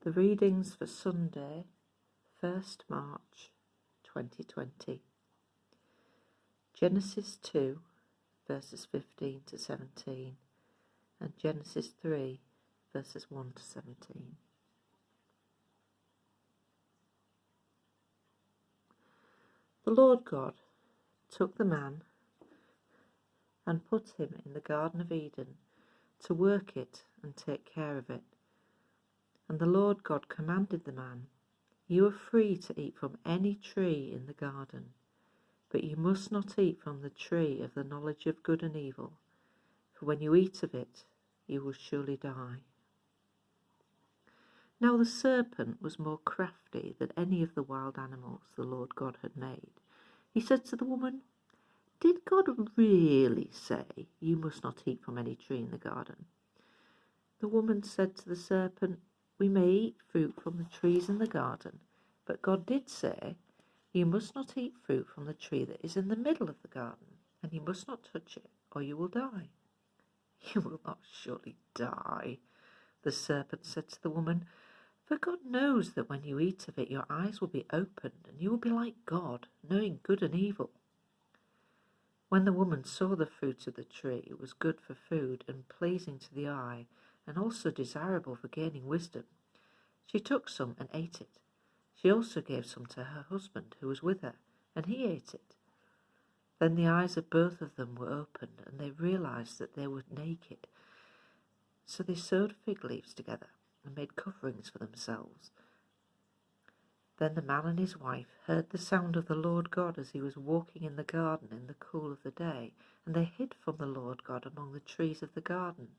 The readings for Sunday, 1st March 2020. Genesis 2, verses 15 to 17, and Genesis 3, verses 1 to 17. The Lord God took the man and put him in the Garden of Eden to work it and take care of it. And the Lord God commanded the man, "You are free to eat from any tree in the garden, but you must not eat from the tree of the knowledge of good and evil, for when you eat of it, you will surely die." Now the serpent was more crafty than any of the wild animals the Lord God had made. He said to the woman, "Did God really say you must not eat from any tree in the garden?" The woman said to the serpent, "We may eat fruit from the trees in the garden, but God did say, you must not eat fruit from the tree that is in the middle of the garden, and you must not touch it, or you will die." "You will not surely die," the serpent said to the woman, "for God knows that when you eat of it, your eyes will be opened, and you will be like God, knowing good and evil." When the woman saw the fruit of the tree, it was good for food and pleasing to the eye, and also desirable for gaining wisdom, she took some and ate it. She also gave some to her husband who was with her, and he ate it. Then the eyes of both of them were opened, and they realized that they were naked. So they sewed fig leaves together and made coverings for themselves. Then the man and his wife heard the sound of the Lord God as he was walking in the garden in the cool of the day, and they hid from the Lord God among the trees of the garden.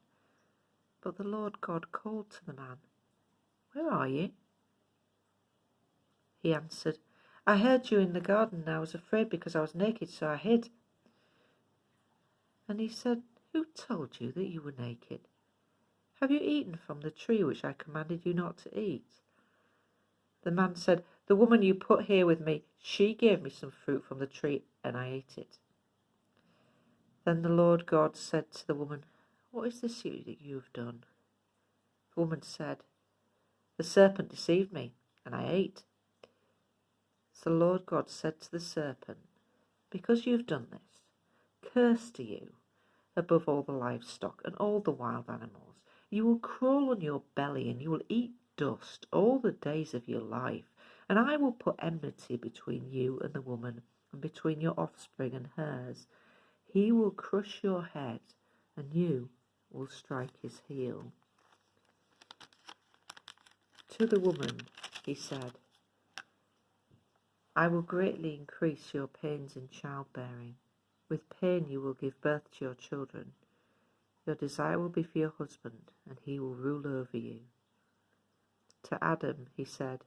But the Lord God called to the man, "Where are you?" He answered, "I heard you in the garden, and I was afraid because I was naked, so I hid." And he said, "Who told you that you were naked? Have you eaten from the tree which I commanded you not to eat?" The man said, "The woman you put here with me, she gave me some fruit from the tree, and I ate it." Then the Lord God said to the woman, "What is this that you have done?" The woman said, "The serpent deceived me, and I ate." So the Lord God said to the serpent, "Because you have done this, cursed are you above all the livestock and all the wild animals. You will crawl on your belly, and you will eat dust all the days of your life. And I will put enmity between you and the woman, and between your offspring and hers. He will crush your head, and you will strike his heel." To the woman he said, "I will greatly increase your pains in childbearing. With pain you will give birth to your children. Your desire will be for your husband, and he will rule over you." To Adam he said,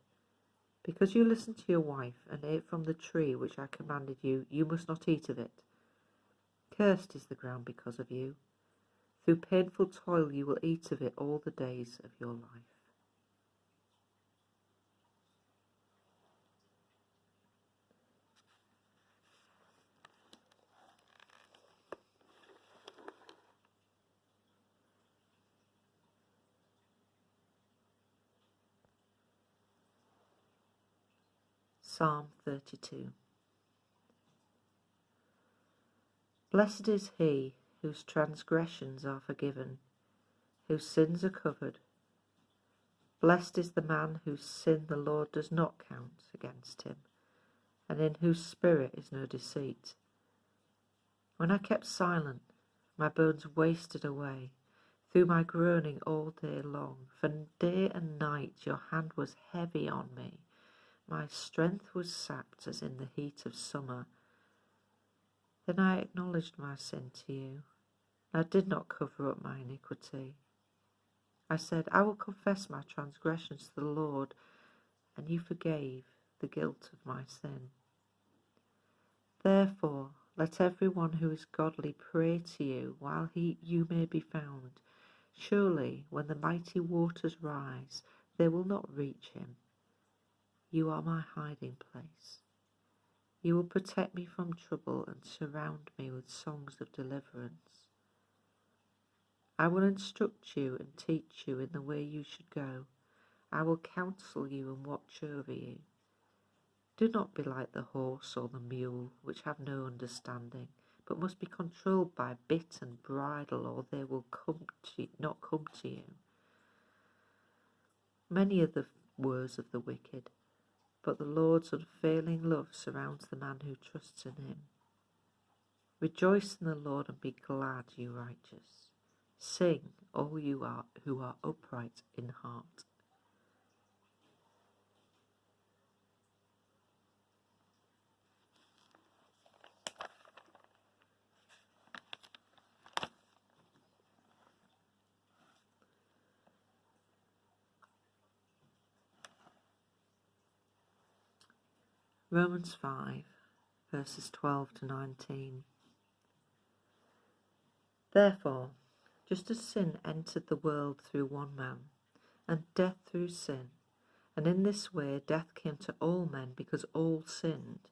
"Because you listened to your wife and ate from the tree which I commanded you, you must not eat of it. Cursed is the ground because of you. Through painful toil you will eat of it all the days of your life." Psalm 32. Blessed is he whose transgressions are forgiven, whose sins are covered. Blessed is the man whose sin the Lord does not count against him, and in whose spirit is no deceit. When I kept silent, my bones wasted away through my groaning all day long. For day and night your hand was heavy on me. My strength was sapped as in the heat of summer. Then I acknowledged my sin to you. I did not cover up my iniquity. I said, "I will confess my transgressions to the Lord," and you forgave the guilt of my sin. Therefore, let everyone who is godly pray to you while you may be found. Surely, when the mighty waters rise, they will not reach him. You are my hiding place. You will protect me from trouble and surround me with songs of deliverance. I will instruct you and teach you in the way you should go. I will counsel you and watch over you. Do not be like the horse or the mule, which have no understanding, but must be controlled by bit and bridle, or they will not come to you. Many are the woes of the wicked, but the Lord's unfailing love surrounds the man who trusts in him. Rejoice in the Lord and be glad, you righteous. Sing, all you who are upright in heart. Romans 5, verses 12 to 19. Therefore, just as sin entered the world through one man, and death through sin, and in this way death came to all men because all sinned.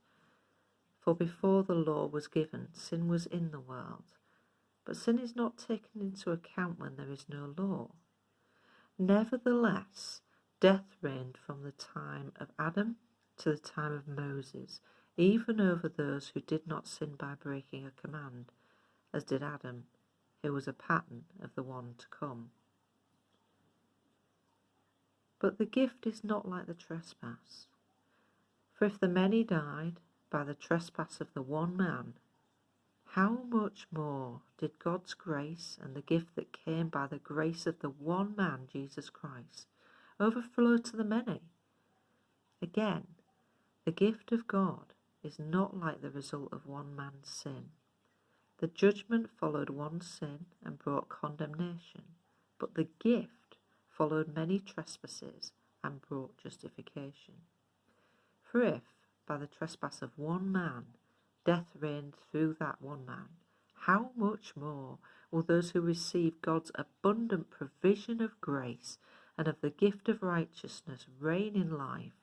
For before the law was given, sin was in the world, but sin is not taken into account when there is no law. Nevertheless, death reigned from the time of Adam to the time of Moses, even over those who did not sin by breaking a command, as did Adam, who was a pattern of the one to come. But the gift is not like the trespass. For if the many died by the trespass of the one man, how much more did God's grace and the gift that came by the grace of the one man, Jesus Christ, overflow to the many? Again, the gift of God is not like the result of one man's sin. The judgment followed one sin and brought condemnation, but the gift followed many trespasses and brought justification. For if, by the trespass of one man, death reigned through that one man, how much more will those who receive God's abundant provision of grace and of the gift of righteousness reign in life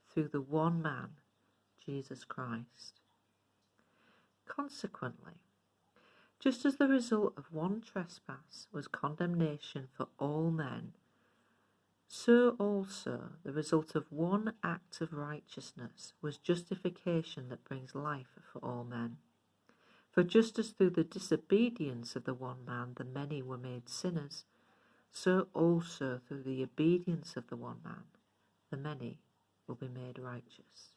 through the one man, Jesus Christ? Consequently, just as the result of one trespass was condemnation for all men, so also the result of one act of righteousness was justification that brings life for all men. For just as through the disobedience of the one man the many were made sinners, so also through the obedience of the one man the many will be made righteous.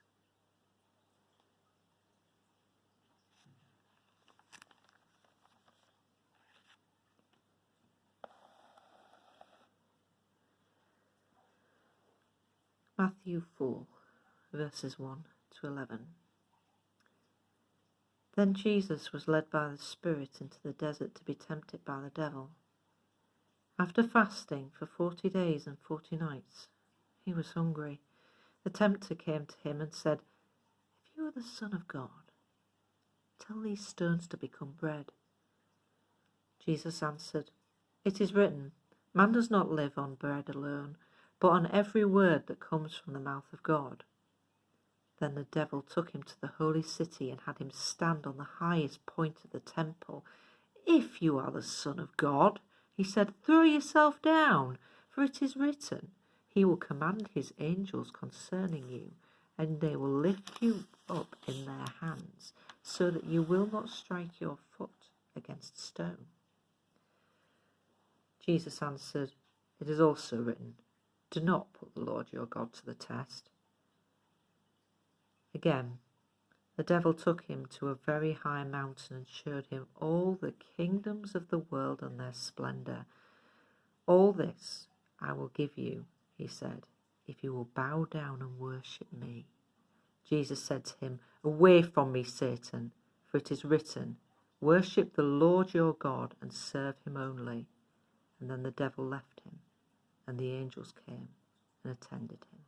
Matthew 4, verses 1 to 11. Then Jesus was led by the Spirit into the desert to be tempted by the devil. After fasting for 40 days and 40 nights, he was hungry. The tempter came to him and said, "If you are the Son of God, tell these stones to become bread." Jesus answered, "It is written, man does not live on bread alone, but on every word that comes from the mouth of God." Then the devil took him to the holy city and had him stand on the highest point of the temple. "If you are the Son of God," he said, "throw yourself down, for it is written, he will command his angels concerning you, and they will lift you up in their hands, so that you will not strike your foot against a stone." Jesus answered, "It is also written, do not put the Lord your God to the test." Again, the devil took him to a very high mountain and showed him all the kingdoms of the world and their splendor. "All this I will give you," he said, "if you will bow down and worship me." Jesus said to him, "Away from me, Satan, for it is written, worship the Lord your God and serve him only." And then the devil left him, and the angels came and attended him.